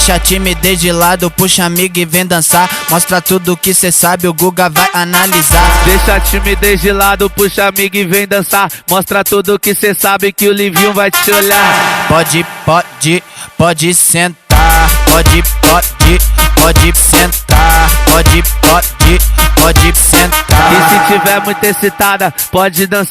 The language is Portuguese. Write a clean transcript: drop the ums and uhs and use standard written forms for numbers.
Deixa a timidez de lado, puxa amigo e vem dançar. Mostra tudo que cê sabe, o Guga vai analisar. Deixa a timidez de lado, puxa amigo e vem dançar. Mostra tudo que cê sabe que o Livinho vai te olhar. Pode sentar. Pode sentar. Pode sentar. E se tiver muito excitada, pode dançar